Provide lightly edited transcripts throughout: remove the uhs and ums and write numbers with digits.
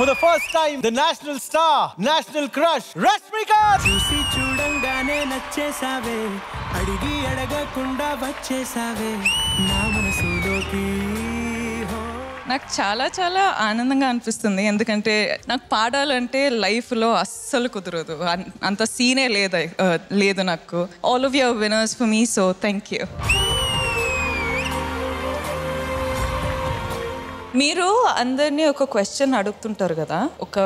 For the first time, the national star, national crush, Rashmika. చూసి చూడంగానే నచ్చేసావే, అడిగి అడగకుండా వచ్చేసావే నా మనసులోకి. నాకు చాలా చాలా ఆనందంగా అనిపిస్తుంది, ఎందుకంటే నాకు పాడాలంటే లైఫ్లో అస్సలు కుదరదు, అంత సీనే లేదు నాకు. All of your winners for me, so thank you. మీరు అందరినీ ఒక క్వశ్చన్ అడుగుతుంటారు కదా, ఒక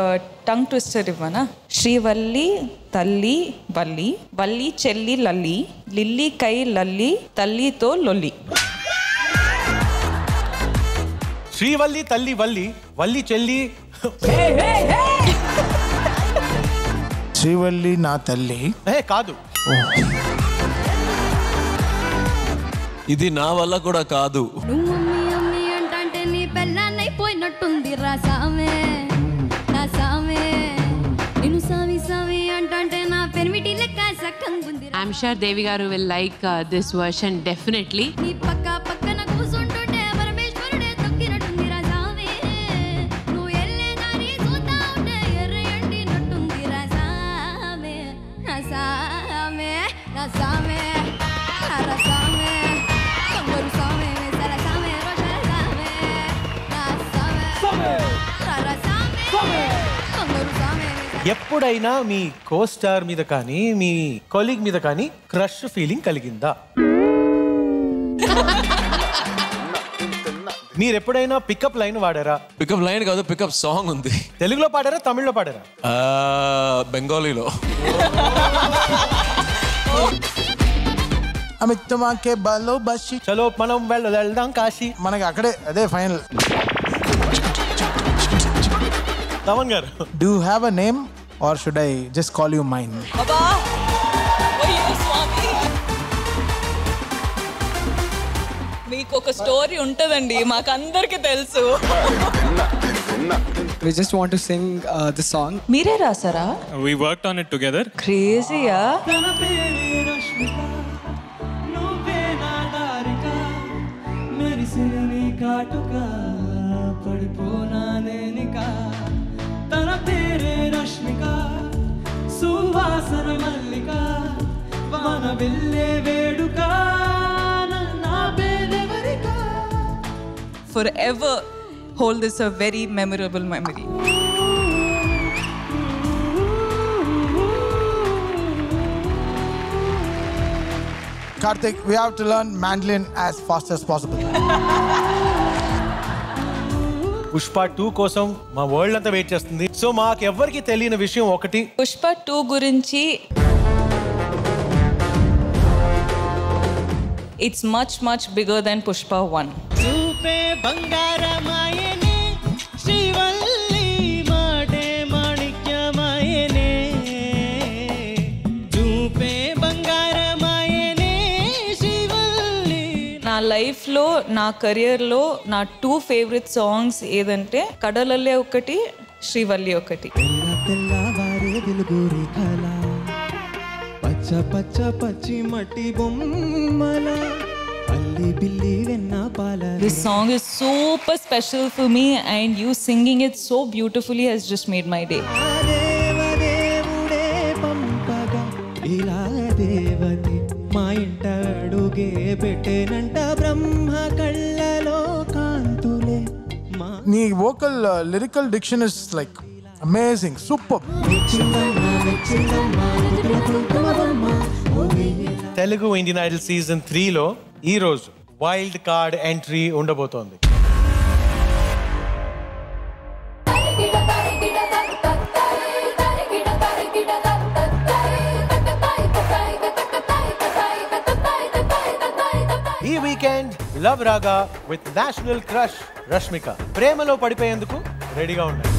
టంగ్ ట్విస్టర్ ఇవ్వనా? శ్రీవల్లి తల్లి వల్లి, వల్లి చెల్లి లల్లి, లిల్లీ కై లల్లి, తల్లితో లొల్లి. శ్రీవల్లి తల్లి వల్లి, వల్లి చెల్లి. శ్రీవల్లి నా తల్లి కాదు, ఇది నా వల్ల కూడా కాదు. పోయినట్టుంది రాసామే నా సామే, నిన్ను సామి సామి అంటే నా పెనిమిటి లెక్క సక్కంగుంది. I'm sure Devi garu will like this version definitely. నీ పక్కన కూసుంటుంటే పరమేశ్వరుడే తొక్కినట్టుంది రాసామే, నువ్వు ఎల్లే దారి చూస్తా ఉంటే ఎర్రయండి నట్టుంది రాసామే నా సామే నా సామే నా రసామే కంగరు సామే సర సామే ఎప్పుడైనా మీ కో-స్టార్ మీద కానీ మీ కొలీగ్ మీద కానీ క్రష్ ఫీలింగ్ కలిగిందా? మీరు ఎప్పుడైనా పికప్ లైన్ వాడారా? పికప్ లైన్ కాదు, పికప్ సాంగ్ ఉంది. తెలుగులో పాడారా, తమిళ్లో పాడారా? బెంగాలీలో. అమితమాకే బాలో బషి, చలో మనం వెళ్దాం కాశీ. మనకి అక్కడే అదే ఫైనల్. తమన్ గారు, do you have a name or should I just call you mine? మీకు ఒక స్టోరీ ఉంటుందండి, మాకు అందరికి తెలుసు. We just want to sing the song. మీరే రాసారా? We worked on it together. క్రేజీయా. తన పేరే రష్మిక, నువ్వే నా దారిక, మెరిసిన నీ కాటుక, పడిపోనా నేనిక. తన పేరే రష్మిక, సువాసన మల్లిక, మన వెళ్ళే వేడుక, నా పేరెవరిక. Forever hold this a very memorable memory. Karthik, we have to learn mandolin as fast as possible. Pushpa 2 కోసం మా వరల్డ్ అంతా వెయిట్ చేస్తుంది. సో మాకు ఎవ్వరికి తెలియని విషయం ఒకటి, పుష్ప 2 గురించి it's much bigger than Pushpa 1. చూపే బంగారమాయనే, శ్రీవల్లి మాటే మాణిక్యమాయనే. చూపే బంగారమాయనే, శ్రీవల్లి. నా లైఫ్లో, నా కెరియర్లో నా 2 ఫేవరెట్ సాంగ్స్ ఏదంటే కడలల్లే ఒకటి, శ్రీవల్లి ఒకటి. తెల్లవారే వెలుగు రేఖల, పచ్చ పచ్చ పచ్చి మట్టి బొమ్మల, అల్లి బిల్లి వెన్న పాల. This song is super special for me and you singing it so beautifully has just made my day. దేవదేవుడే పంపగా ఇలా దేవతే మా ఇంట అడుగే పెట్టేనంట, బ్రహ్మ కళ్ళలో కాంతులే. నీ vocal lyrical diction is like amazing, super. Telugu Indian Idol season 3లో ఈ రోజు వైల్డ్ కార్డ్ ఎంట్రీ ఉండబోతోంది. ఈ weekend love Raga with national crush Rashmika. ప్రేమలో పడిపోయేందుకు రెడీగా ఉండండి.